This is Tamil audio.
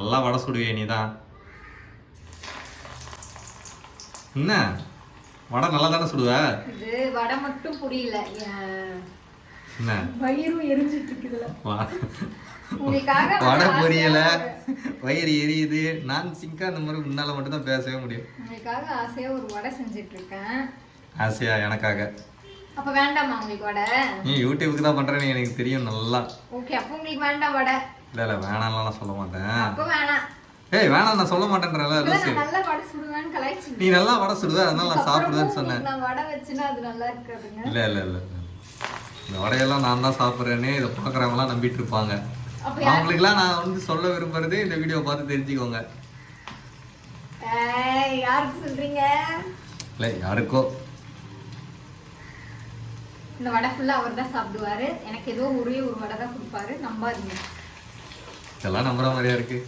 நல்லா வடை சுடுவே நீதான். என்ன வடை நல்லா தானே சுடுவ? இது வடை மட்டும் புரியல, என்ன வயிறும் எரிஞ்சிட்டு இருக்குதுல. வடை பொரியல, வயிறு எரியுது. நான் சிங்கா அந்த மாதிரி முன்னால மட்டும் தான் பேசவே முடியும். உங்களுக்காக ஆசையா ஒரு வடை செஞ்சுட்டு இருக்கேன். ஆசையா? எனக்காக? அப்ப வேண்டாமா உங்களுக்கு வடை? நீ யூடியூபுக்கு தான் பண்றேன்னு எனக்கு தெரியும் நல்லா. ஓகே, அப்ப உங்களுக்கு வேண்டாம் வடை? இல்ல வேணாம்லாம் நான் சொல்ல மாட்டேன். அப்ப வேணாம். ஏய் வேணாம் நான் சொல்ல மாட்டேன்றல. நான் நல்லா வடை சுடுவேன்னு கலாய்ச்சிங்க. நீ நல்லா வடை சுடுவ, அதனால நான் சாப்பிடுவேன்னு சொன்னேன். நான் வடை வச்சினா அது நல்லா இருக்காதுங்க. இல்ல இல்ல இல்ல இந்த வடையெல்லாம் நான் தான் சாப்பிட்றேன்னு இதை பார்க்குறவங்களாம் நம்பிட்டு இருப்பாங்க. அவங்களுக்குலாம் நான் வந்து சொல்ல விரும்புறதே இந்த வீடியோ பார்த்து தெரிஞ்சுக்கோங்க. யாருக்கு சொல்றீங்க? இல்லை யாருக்கோ. இந்த வடை ஃபுல்லா அவர் தான் சாப்பிடுவாரு. எனக்கு ஏதோ ஒரே ஒரு வடை தான் கொடுப்பாரு. நம்பாதீங்க. இதெல்லாம் நம்புற மாதிரியா இருக்கு.